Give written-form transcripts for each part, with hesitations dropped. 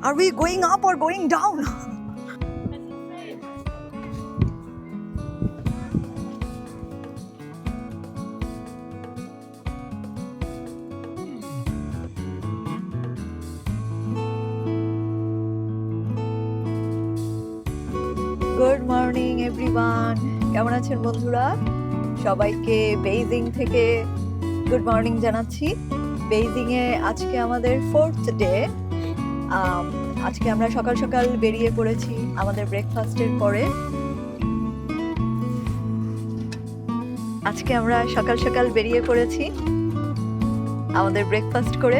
Are we going up or going down? Good morning everyone, কেমন আছেন বন্ধুরা? সবাইকে বেইজিং থেকে গুড মর্নিং জানাচ্ছি। বেইজিংয়ে আজকে আমাদের 4th ডে। আজকে আমরা সকাল সকাল বেরিয়ে পড়েছি আমাদের ব্রেকফাস্টের পরে। আজকে আমরা সকাল সকাল বেরিয়ে পড়েছি আমাদের ব্রেকফাস্ট করে।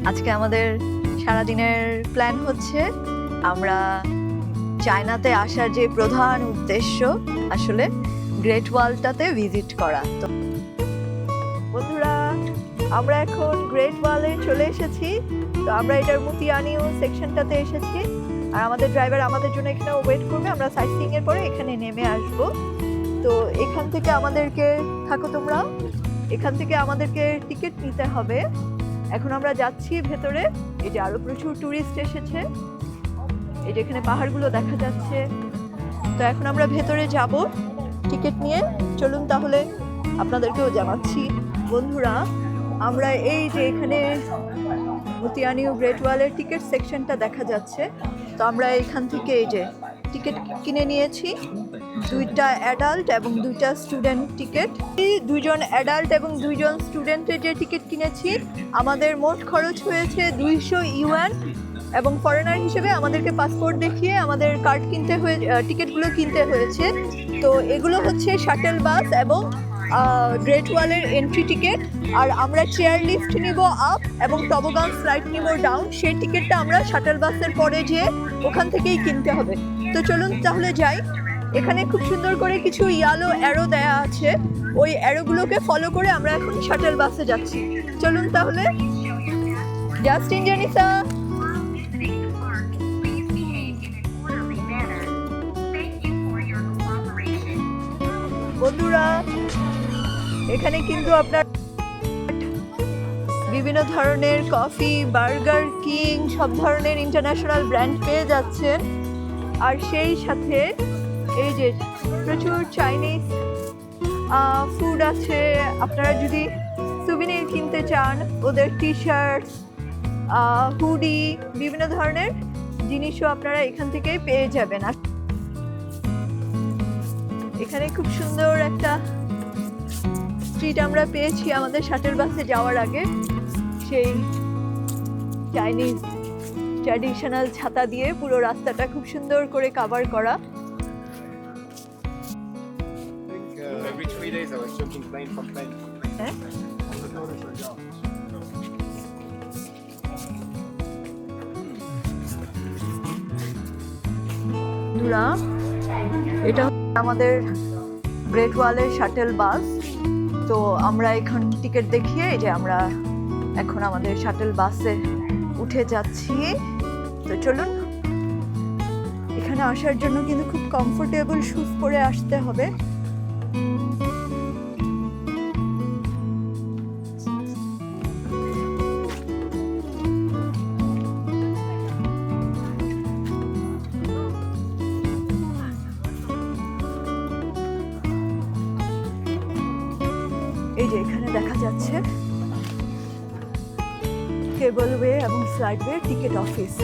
আজকে আমাদের সারাদিনের প্ল্যান হচ্ছে আমরা চায়নাতে আসার যে প্রধান উদ্দেশ্য আসলে গ্রেট ওয়ালটাতে ভিজিট করা। তো বন্ধুরা, আমরা এখন গ্রেট ওয়ালে চলে এসেছি। তো আমরা এটার মুতিয়ানিউ সেকশনটাতে এসেছি, আর আমাদের ড্রাইভার আমাদের জন্য এখানে ওয়েট করবে। আমরা সাইট সিইং এর পরে এখানে নেমে আসব। তো এখান থেকে আমাদেরকে থাকো তোমরা, এখান থেকে আমাদেরকে টিকিট নিতে হবে। এখন আমরা যাচ্ছি ভেতরে। এই যে আরো প্রচুর টুরিস্ট এসেছে, এই যে এখানে পাহাড়গুলো দেখা যাচ্ছে। তো এখন আমরা ভেতরে যাব টিকিট নিয়ে। চলুন তাহলে আপনাদেরকেও জানাচ্ছি। বন্ধুরা, আমরা এই যে এখানে মুতিয়ানিউ গ্রেট ওয়ালের টিকিট সেকশনটা দেখা যাচ্ছে। তো আমরা এখান থেকে এই যে টিকিট কিনে নিয়েছি, 2টা অ্যাডাল্ট এবং 2টা স্টুডেন্ট টিকিট। এই 2জন অ্যাডাল্ট এবং 2জন স্টুডেন্টের যে টিকিট কিনেছি, আমাদের মোট খরচ হয়েছে 200 ইউয়ান। এবং ফরেনার হিসেবে আমাদেরকে পাসপোর্ট দেখিয়ে আমাদের কার্ড কিনতে হয়ে টিকিটগুলো কিনতে হয়েছে। তো এগুলো হচ্ছে শাটল বাস এবং গ্রেট ওয়ালের এন্ট্রি টিকিট। আর আমরা চেয়ার লিফট নিব আপ এবং টবোগান স্লাইড নিব ডাউন। সেই টিকিটটা আমরা শাটল বাসের পরে যেয়ে ওখান থেকেই কিনতে হবে। তো চলুন তাহলে যাই। এখানে খুব সুন্দর করে কিছু ইয়েলো অ্যারো দেয়া আছে, ওই অ্যারোগুলোকে ফলো করে আমরা এখন শাটল বাসে যাচ্ছি। চলুন তাহলে। জাস্টিন, জেনিসা, বন্ধুরা, এখানে কিন্তু আপনার বিভিন্ন ধরনের কফি, বার্গার কিং, সব ধরনের ইন্টারন্যাশনাল ব্র্যান্ড পেয়ে যাচ্ছেন। আর সেই সাথে এই যে প্রচুর চাইনিজ ফুড আছে। আপনারা যদি সুভিনির কিনতে চান, ওদের টি শার্ট, হুডি, বিভিন্ন ধরনের জিনিসও আপনারা এখান থেকেই পেয়ে যাবেন। এখানে খুব সুন্দর একটা স্ট্রিট আমরা পেয়েছি আমাদের শাটল বাসে যাওয়ার আগে। সেই চাইনিজ ট্র্যাডিশনাল ছাতা দিয়ে পুরো রাস্তাটা খুব সুন্দর করে কভার করা। বন্ধুরা, এটা আমাদের গ্রেট ওয়ালের শাটল বাস। তো আমরা এখন টিকিট দেখিয়ে এই যে আমরা এখন আমাদের শাটল বাসে উঠে যাচ্ছি। তো চলুন। এখানে আসার জন্য কিন্তু খুব কমফোর্টেবল শুজ পরে আসতে হবে। এই যে এখানে দেখা যাচ্ছে কেবলওয়ে এবং স্লাইডওয়ে টিকিট অফিস।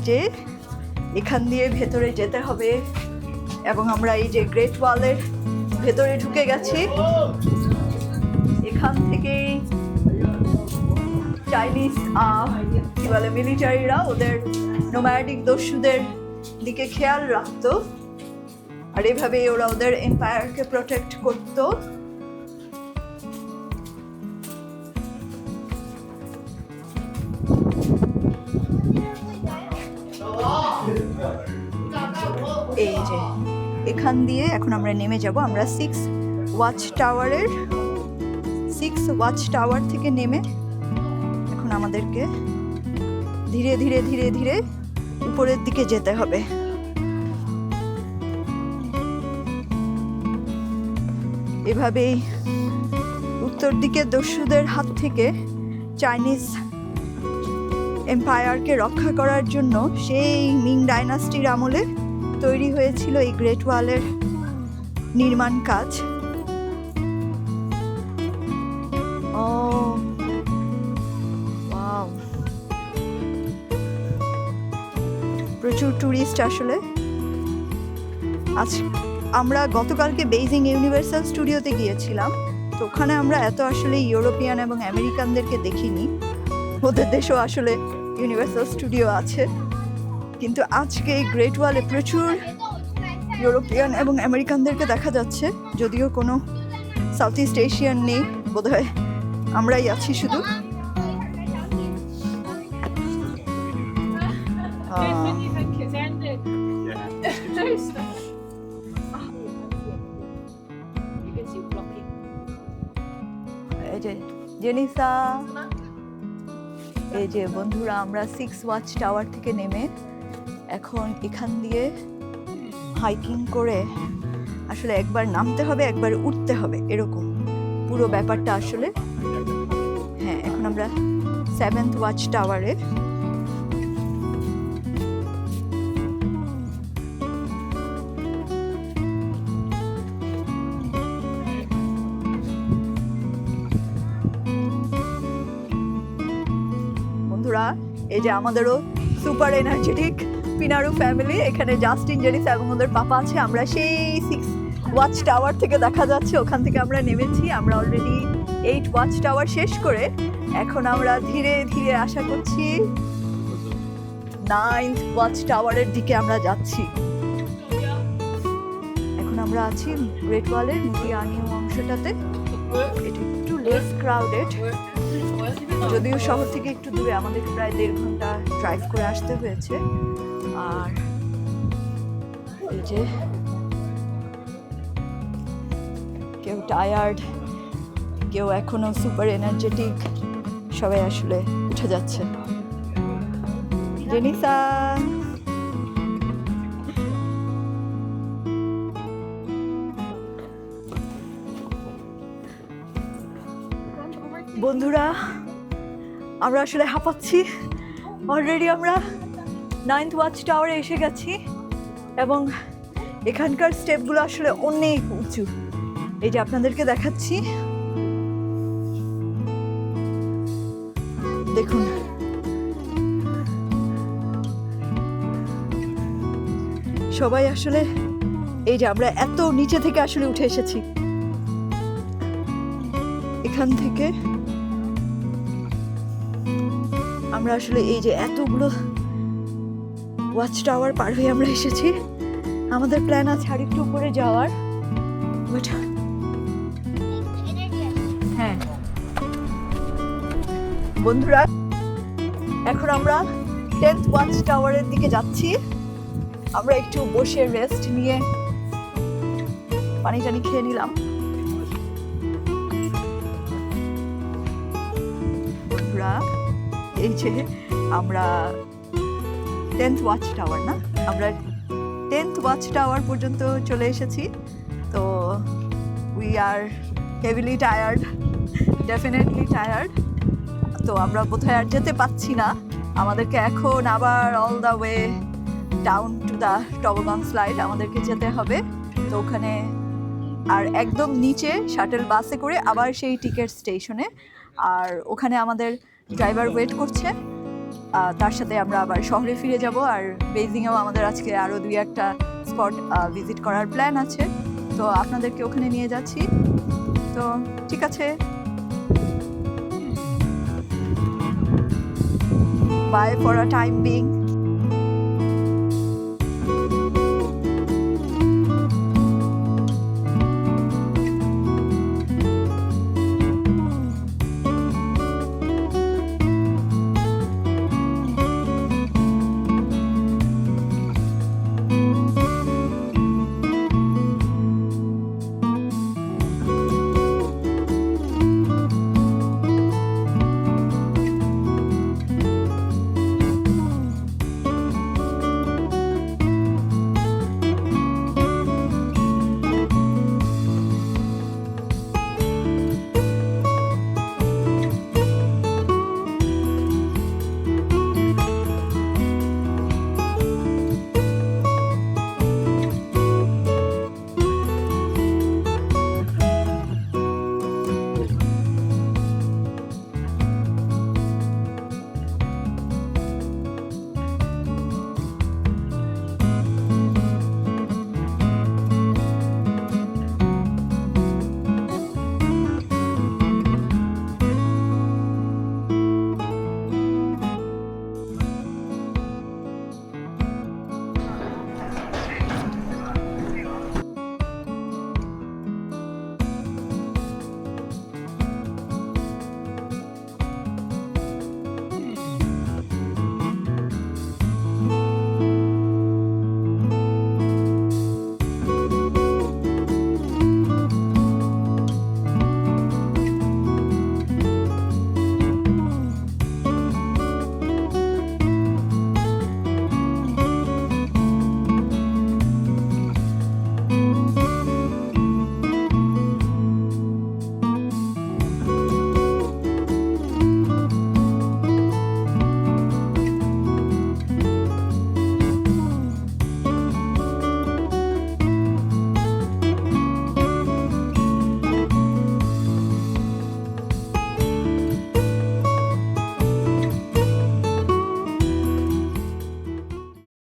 যে এখান দিয়ে ভেতরে যেতে হবে এবং আমরা এই যে গ্রেট ওয়ালের ভেতরে ঢুকে গেছি। এখান থেকেই চাইনিজ কি বলে মিলিটারিরা ওদের নোম্যাডিক দস্যুদের দিকে খেয়াল রাখতো, আর এভাবেই ওরা ওদের এম্পায়ারকে প্রোটেক্ট করতো। এই যে এখান দিয়ে এখন আমরা নেমে যাব। আমরা 6 ওয়াচ টাওয়ার থেকে নেমে এখন আমাদেরকে ধীরে ধীরে ধীরে ধীরে উপরের দিকে যেতে হবে। এভাবেই উত্তর দিকে দস্যুদের হাত থেকে চাইনিজ এম্পায়ারকে রক্ষা করার জন্য সেই মিং ডাইনাস্টির আমলে তৈরি হয়েছিল এই গ্রেট ওয়ালের নির্মাণ কাজ। ও ওয়াও, প্রচুর ট্যুরিস্ট আসলে। আজ আমরা গতকালকে বেইজিং ইউনিভার্সাল স্টুডিওতে গিয়েছিলাম, তো ওখানে আমরা এত আসলে ইউরোপিয়ান এবং আমেরিকানদেরকে দেখিনি। ওদের দেশেও আসলে ইউনিভার্সাল স্টুডিও আছে, কিন্তু আজকে এই গ্রেট ওয়ালে প্রচুর ইউরোপিয়ান এবং আমেরিকানদেরকে দেখা যাচ্ছে, যদিও কোনো সাউথ ইস্ট এশিয়ান নেই, বোধহয় আমরাই আছি শুধু। এই যে জেনিসা, এই যে বন্ধুরা আমরা 6 ওয়াচ টাওয়ার থেকে নেমে এখন এখান দিয়ে হাইকিং করে আসলে একবার নামতে হবে একবার উঠতে হবে, এরকম পুরো ব্যাপারটা আসলে। হ্যাঁ, এখন আমরা 7th ওয়াচ টাওয়ারে। বন্ধুরা এই যে আমাদেরও সুপার এনার্জেটিক পিনারু ফ্যামিলি, এখানে জাস্টিন, জেনিসা এবং ওদের পাপা আছে। আমরা সেই 6 ওয়াচ টাওয়ার থেকে দেখা যাচ্ছে, ওখান থেকে আমরা নেমেছি। আমরা অলরেডি 8 ওয়াচ টাওয়ার শেষ করে এখন আমরা ধীরে ধীরে আশা করছি 9th ওয়াচ টাওয়ারের দিকে আমরা যাচ্ছি। এখন আমরা আছি গ্রেট ওয়ালের নিচের অংশটাতে। এটা একটু লেস ক্রাউডেড, যদিও শহর থেকে একটু দূরে, আমাদের প্রায় 1.5 ঘন্টা ড্রাইভ করে আসতে হয়েছে। আর এই যে কেউ টায়ার্ড, কেউ এখনো সুপার এনার্জেটিক, সবাই আসলে উঠে যাচ্ছে। জেনিসা, বন্ধুরা আমরা আসলে হাঁপাচ্ছি। অলরেডি আমরা 9th ওয়াচ টাওয়ারে এসে গেছি এবং এখানকার স্টেপগুলো আসলে অনেক উঁচু। এই যে আপনাদেরকে দেখাচ্ছি, দেখুন। সবাই আসলে এই যে আমরা এত নিচে থেকে আসলে উঠে এসেছি। এখান থেকে আমরা আসলে এই যে এতগুলো ওয়াচ টাওয়ার পার হয়ে আমরা এসেছি। আমাদের প্ল্যান আছে আর একটু উপরে যাওয়ার। হ্যাঁ বন্ধুরা, এখন আমরা 10th ওয়াচ টাওয়ারের দিকে যাচ্ছি। আমরা একটু বসে রেস্ট নিয়ে পানি টানি খেয়ে নিলাম। বন্ধুরা এই যে আমরা 10th ওয়াচ টাওয়ার না, আমরা 10th ওয়াচ টাওয়ার পর্যন্ত চলে এসেছি। তো we are heavily tired, definitely tired. তো আমরা বোধহয় আর যেতে পাচ্ছি না, আমাদেরকে এখন আবার all the way down to the টবগান স্লাইড আমাদেরকে যেতে হবে। তো ওখানে আর একদম নিচে শাটল বাসে করে আবার সেই টিকিট স্টেশনে, আর ওখানে আমাদের ড্রাইভার ওয়েট করছে। তার সাথে আমরা আবার শহরে ফিরে যাব। আর বেইজিংয়েও আমাদের আজকে আরও 2-1টা স্পট ভিজিট করার প্ল্যান আছে, তো আপনাদেরকে ওখানে নিয়ে যাচ্ছি। তো ঠিক আছে, bye for a time being.